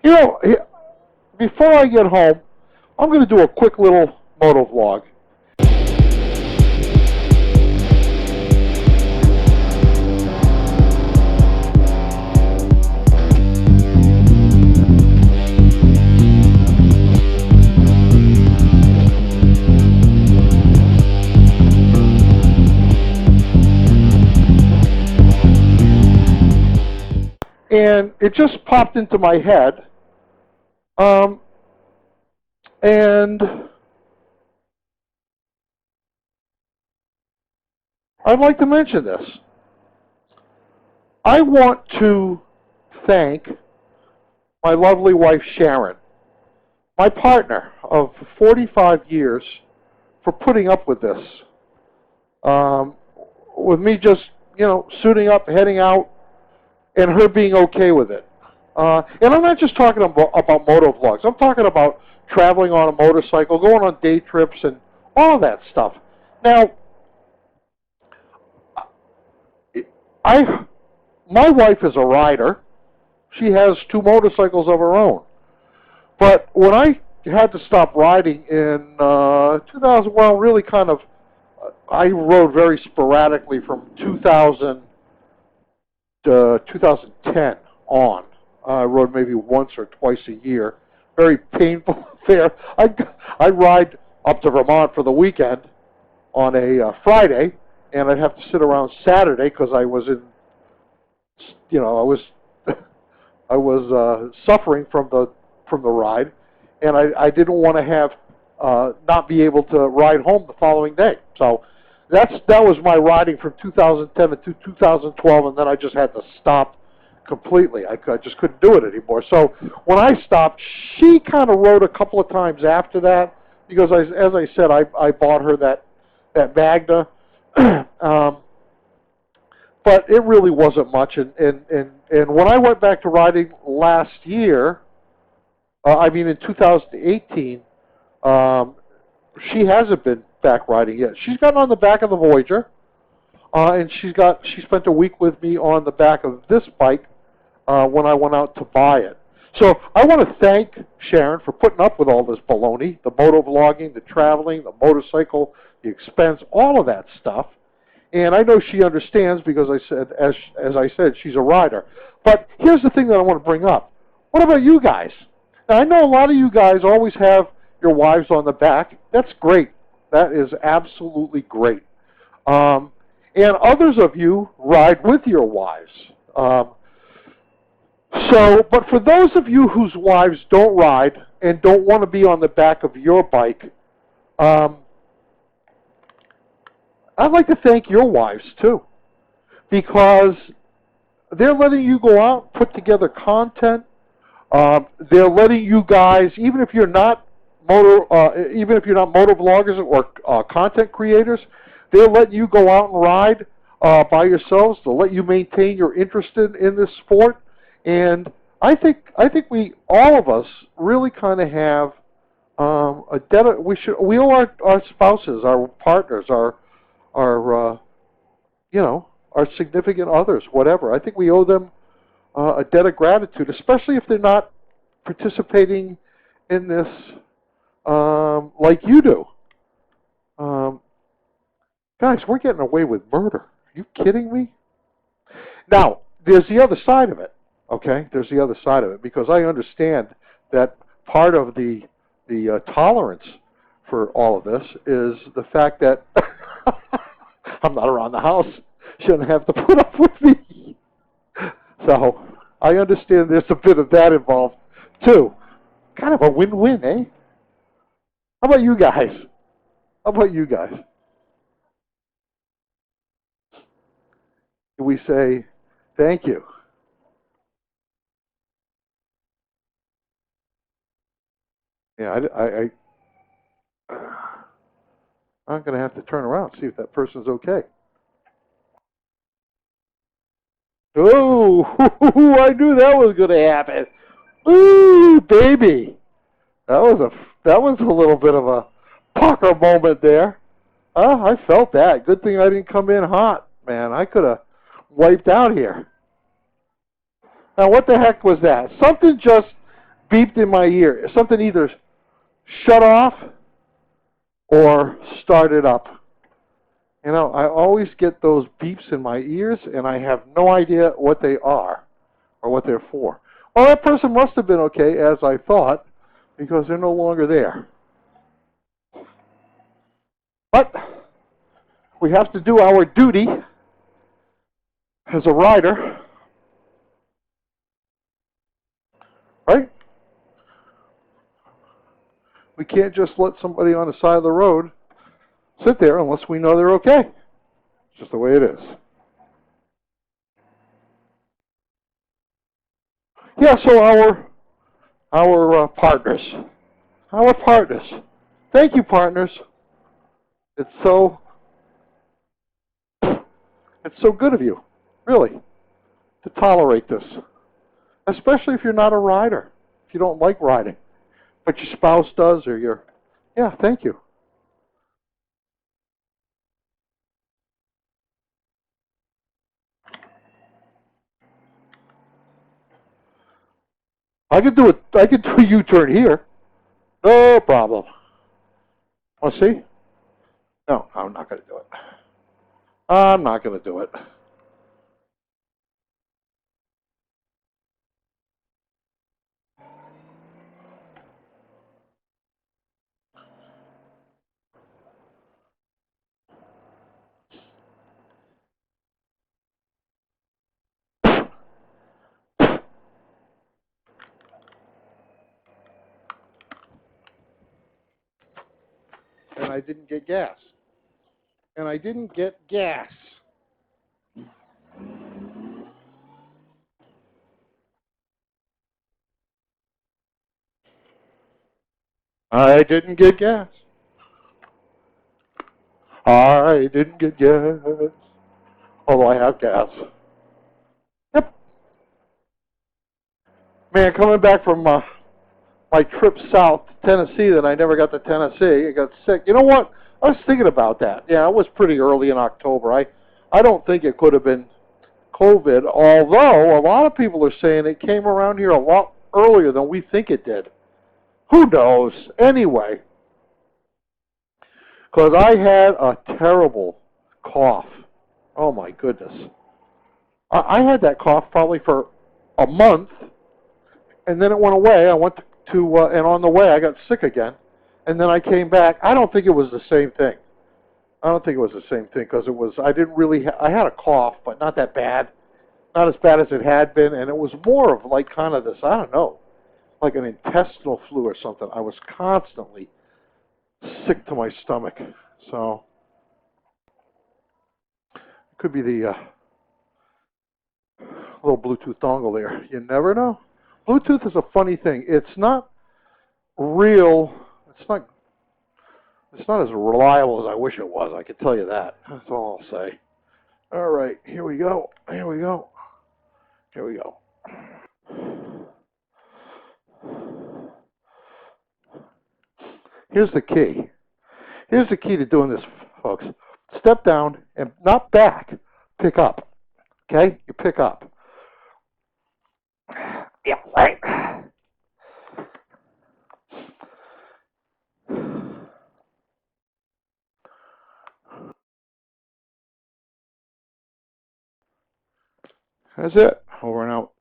You know, before I get home, I'm going to do a quick little moto vlog. And it just popped into my head. And I'd like to mention this. I want to thank my lovely wife, Sharon, my partner of 45 years, for putting up with this. With me just, suiting up, heading out, and her being okay with it. And I'm not just talking about moto vlogs. I'm talking about traveling on a motorcycle, going on day trips, and all of that stuff. Now, my wife is a rider. She has 2 motorcycles of her own. But when I had to stop riding in 2000, well, really kind of, I rode very sporadically from 2000 to 2010 on. I rode maybe once or twice a year. Very painful affair. I ride up to Vermont for the weekend on a Friday, and I'd have to sit around Saturday because I was in, I was suffering from the ride, and I didn't want to have not be able to ride home the following day. So that was my riding from 2010 to 2012, and then I just had to stop completely. I just couldn't do it anymore. So when I stopped, she kind of rode a couple of times after that because, as I said, I bought her that Magna. But it really wasn't much. And when I went back to riding last year, in 2018, she hasn't been back riding yet. She's gotten on the back of the Voyager, and she spent a week with me on the back of this bike when I went out to buy it. So I want to thank Sharon for putting up with all this baloney, the moto vlogging, the traveling, the motorcycle, the expense, all of that stuff. And I know she understands because as I said, she's a rider. But here's the thing that I want to bring up. What about you guys? Now, I know a lot of you guys always have your wives on the back. That's great. That is absolutely great. And others of you ride with your wives. But for those of you whose wives don't ride and don't want to be on the back of your bike, I'd like to thank your wives too, because they're letting you go out, put together content. They're letting you guys, even if you're not moto vloggers or content creators, they're letting you go out and ride by yourselves to let you maintain your interest in this sport. And I think all of us really kind of have a debt. We owe our spouses, our partners, our significant others, whatever. I think we owe them a debt of gratitude, especially if they're not participating in this like you do. Guys, we're getting away with murder. Are you kidding me? Now, there's the other side of it, okay? There's the other side of it, because I understand that part of the tolerance for all of this is the fact that I'm not around the house. Shouldn't have to put up with me. So I understand there's a bit of that involved too. Kind of a win-win, eh? How about you guys? How about you guys? Do we say thank you? Yeah, I'm going to have to turn around and see if that person's okay. Oh, I knew that was going to happen. Ooh, baby. That was a little bit of a pucker moment there. I felt that. Good thing I didn't come in hot, man. I could have wiped out here. Now, what the heck was that? Something just beeped in my ear. Something either shut off or started up. You know, I always get those beeps in my ears, and I have no idea what they are or what they're for. Well, that person must have been okay, as I thought, because they're no longer there. But we have to do our duty as a rider, right? We can't just let somebody on the side of the road sit there unless we know they're okay. It's just the way it is. Yeah, so our partners. Our partners. Thank you, partners. It's so good of you, really, to tolerate this. Especially if you're not a rider. If you don't like riding. But your spouse does, or your... Yeah, thank you. I could do a U-turn here. No problem. Oh, see? No, I'm not going to do it. I'm not going to do it. And I didn't get gas. And I didn't get gas. I didn't get gas. I didn't get gas. Although I have gas. Yep. Man, coming back from my trip south to Tennessee, that I never got to Tennessee, I got sick. You know what? I was thinking about that. Yeah, it was pretty early in October. I don't think it could have been COVID, although a lot of people are saying it came around here a lot earlier than we think it did. Who knows? Anyway, because I had a terrible cough. Oh, my goodness. I had that cough probably for a month, and then it went away. I went and on the way I got sick again, and then I came back. I don't think it was the same thing. I don't think it was the same thing, because I didn't really, I had a cough, but not that bad. Not as bad as it had been, and it was more of like kind of this, I don't know, like an intestinal flu or something. I was constantly sick to my stomach. So, it could be the little Bluetooth dongle there. You never know. Bluetooth is a funny thing. It's not real. It's not as reliable as I wish it was. I can tell you that. That's all I'll say. All right, here we go. Here we go. Here we go. Here's the key. Here's the key to doing this, folks. Step down and not back. Pick up. Okay? You pick up. Yeah, right. That's it. Over and out.